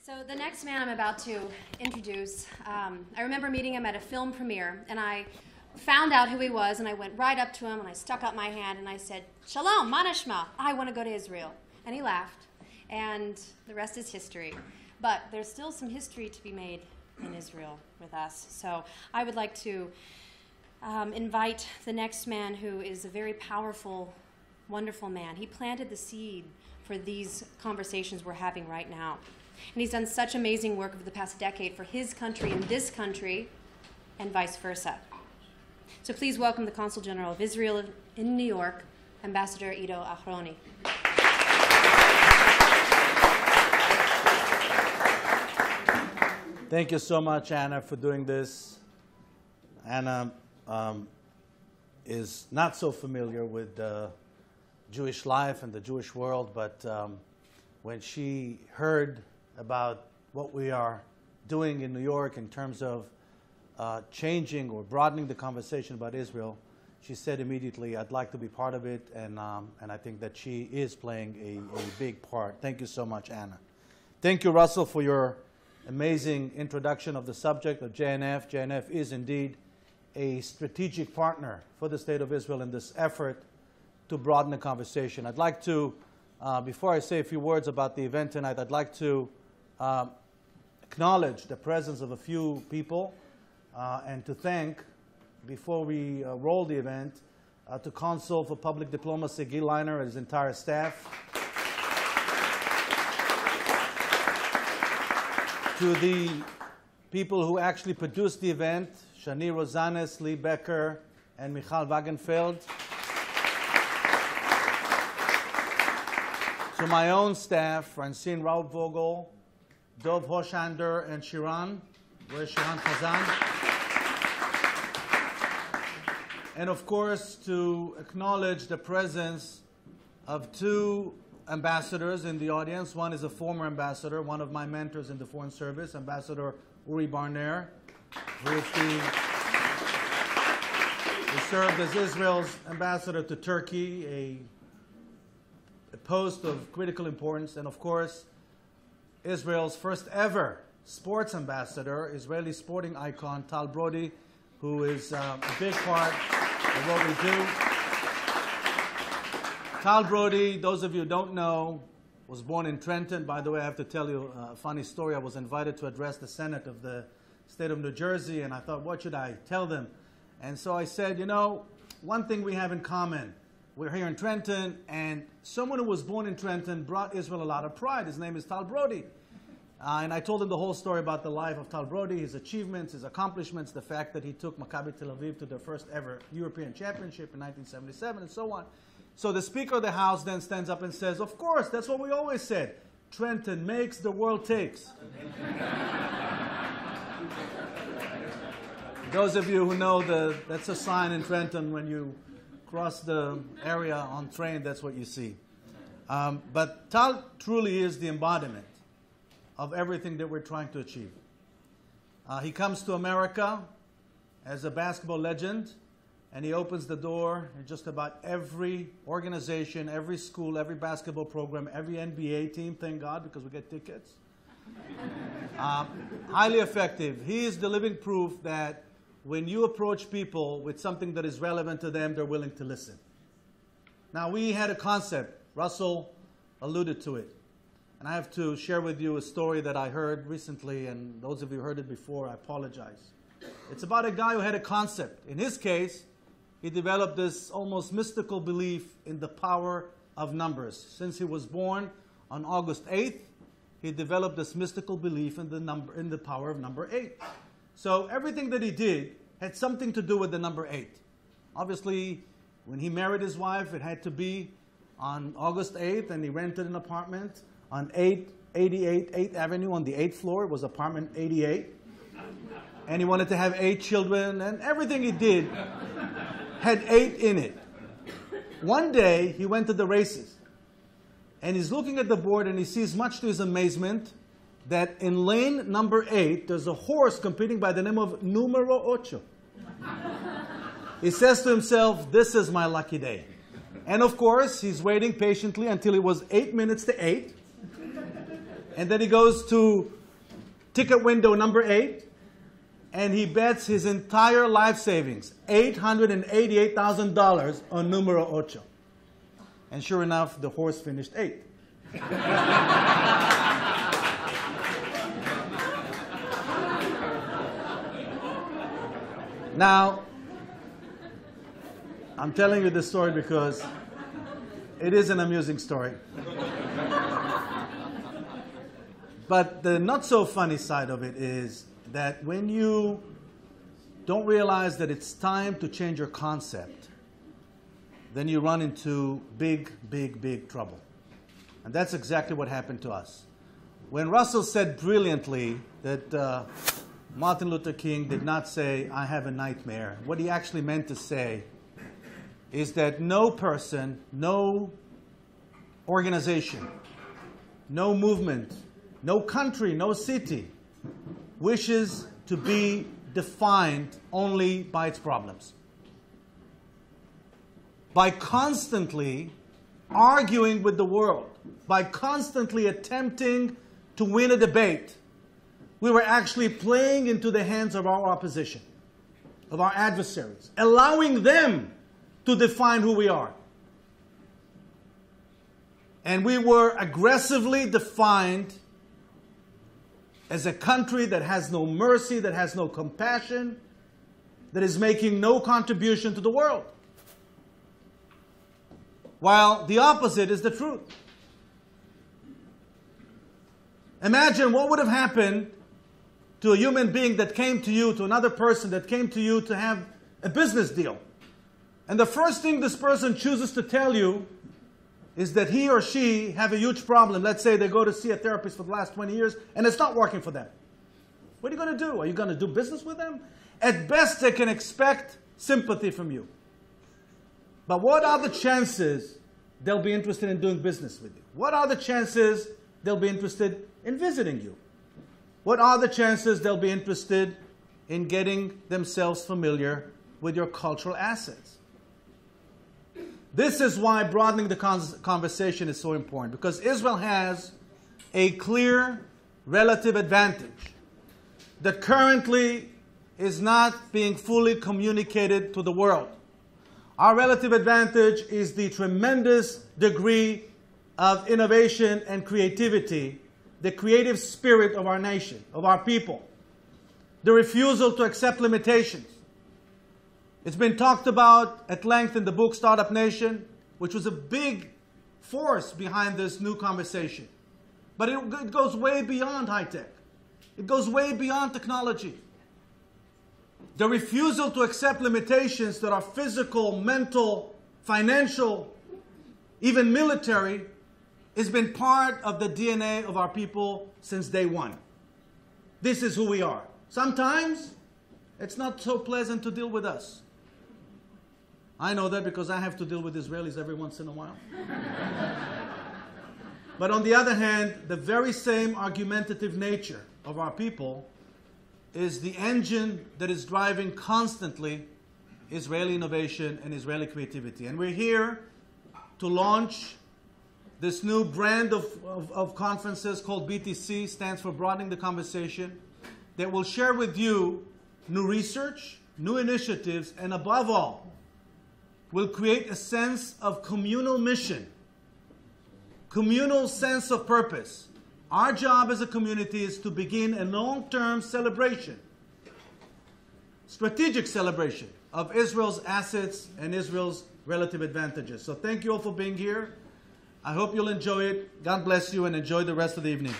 So the next man I'm about to introduce, I remember meeting him at a film premiere, and I found out who he was, and I went right up to him, and I stuck up my hand, and I said, "Shalom, ma nashma, I want to go to Israel." And he laughed, and the rest is history. But there's still some history to be made in Israel with us. So I would like to invite the next man, who is a very powerful, wonderful man. He planted the seed for these conversations we're having right now. And he's done such amazing work over the past decade for his country and this country, and vice versa. So please welcome the Consul General of Israel in New York, Ambassador Ido Aharoni. Thank you so much, Anna, for doing this. Anna is not so familiar with Jewish life and the Jewish world, but when she heard about what we are doing in New York in terms of changing or broadening the conversation about Israel, she said immediately, "I'd like to be part of it," and I think that she is playing a big part. Thank you so much, Anna. Thank you, Russell, for your amazing introduction of the subject of JNF. JNF is indeed a strategic partner for the State of Israel in this effort to broaden the conversation. I'd like to, before I say a few words about the event tonight, I'd like to acknowledge the presence of a few people and to thank, before we roll the event, to Consul for Public Diplomacy, Gil Leiner, and his entire staff. To the people who actually produced the event, Shani Rosanes, Lee Becker, and Michal Wagenfeld. To my own staff, Francine Raubvogel, Dov Hoshander, and Shiran. Where's Shiran Khazan? And of course, to acknowledge the presence of two ambassadors in the audience. One is a former ambassador, one of my mentors in the Foreign Service, Ambassador Uri Barner, who served as Israel's ambassador to Turkey, a post of critical importance, and of course, Israel's first ever sports ambassador, Israeli sporting icon Tal Brody, who is a big part of what we do. Tal Brody, those of you who don't know, was born in Trenton. By the way, I have to tell you a funny story. I was invited to address the Senate of the state of New Jersey, and I thought, what should I tell them? And so I said, you know, one thing we have in common. We're here in Trenton, and someone who was born in Trenton brought Israel a lot of pride. His name is Tal Brody. And I told him the whole story about the life of Tal Brody, his achievements, his accomplishments, the fact that he took Maccabi Tel Aviv to their first ever European championship in 1977, and so on. So the Speaker of the House then stands up and says, of course, that's what we always said. Trenton makes, the world takes. Those of you who know, that's a sign in Trenton when you cross the area on train, that's what you see. But Tal truly is the embodiment of everything that we're trying to achieve. He comes to America as a basketball legend, and he opens the door in just about every organization, every school, every basketball program, every NBA team, thank God, because we get tickets. Highly effective. He is the living proof that when you approach people with something that is relevant to them, they're willing to listen. Now, we had a concept. Russell alluded to it. And I have to share with you a story that I heard recently, and those of you who heard it before, I apologize. It's about a guy who had a concept. In his case, he developed this almost mystical belief in the power of numbers. Since he was born on August 8th, he developed this mystical belief in the power of number 8. So everything that he did had something to do with the number 8. Obviously, when he married his wife, it had to be on August 8th, and he rented an apartment on 888 8th Avenue on the 8th floor. It was apartment 88. And he wanted to have 8 children, and everything he did had 8 in it. One day, he went to the races, and he's looking at the board, and he sees, much to his amazement, that in lane number 8, there's a horse competing by the name of Numero Ocho. He says to himself, this is my lucky day. And of course, he's waiting patiently until it was 8 minutes to 8. And then he goes to ticket window number 8, and he bets his entire life savings, $888,000 on numero ocho. And sure enough, the horse finished 8th. Now, I'm telling you this story because it is an amusing story. But the not so funny side of it is that when you don't realize that it's time to change your concept, then you run into big, big, big trouble. And that's exactly what happened to us. When Russell said brilliantly that Martin Luther King did not say, "I have a nightmare," what he actually meant to say is that no person, no organization, no movement, no country, no city wishes to be defined only by its problems. By constantly arguing with the world, by constantly attempting to win a debate, we were actually playing into the hands of our opposition, of our adversaries, allowing them to define who we are. And we were aggressively defined as a country that has no mercy, that has no compassion, that is making no contribution to the world. While the opposite is the truth. Imagine what would have happened to a human being that came to you, to another person that came to you to have a business deal. And the first thing this person chooses to tell you is that he or she have a huge problem. Let's say they go to see a therapist for the last 20 years and it's not working for them. What are you going to do? Are you going to do business with them? At best, they can expect sympathy from you. But what are the chances they'll be interested in doing business with you? What are the chances they'll be interested in visiting you? What are the chances they'll be interested in getting themselves familiar with your cultural assets? This is why broadening the conversation is so important, because Israel has a clear relative advantage that currently is not being fully communicated to the world. Our relative advantage is the tremendous degree of innovation and creativity, the creative spirit of our nation, of our people, the refusal to accept limitations. It's been talked about at length in the book Startup Nation, which was a big force behind this new conversation. But it goes way beyond high-tech. It goes way beyond technology. The refusal to accept limitations that are physical, mental, financial, even military, has been part of the DNA of our people since day one. This is who we are. Sometimes it's not so pleasant to deal with us. I know that because I have to deal with Israelis every once in a while. But on the other hand, the very same argumentative nature of our people is the engine that is driving constantly Israeli innovation and Israeli creativity. And we're here to launch this new brand of conferences called BTC, stands for Broadening the Conversation, that will share with you new research, new initiatives, and above all, will create a sense of communal mission, communal sense of purpose. Our job as a community is to begin a long-term celebration, strategic celebration of Israel's assets and Israel's relative advantages. So thank you all for being here. I hope you'll enjoy it. God bless you and enjoy the rest of the evening.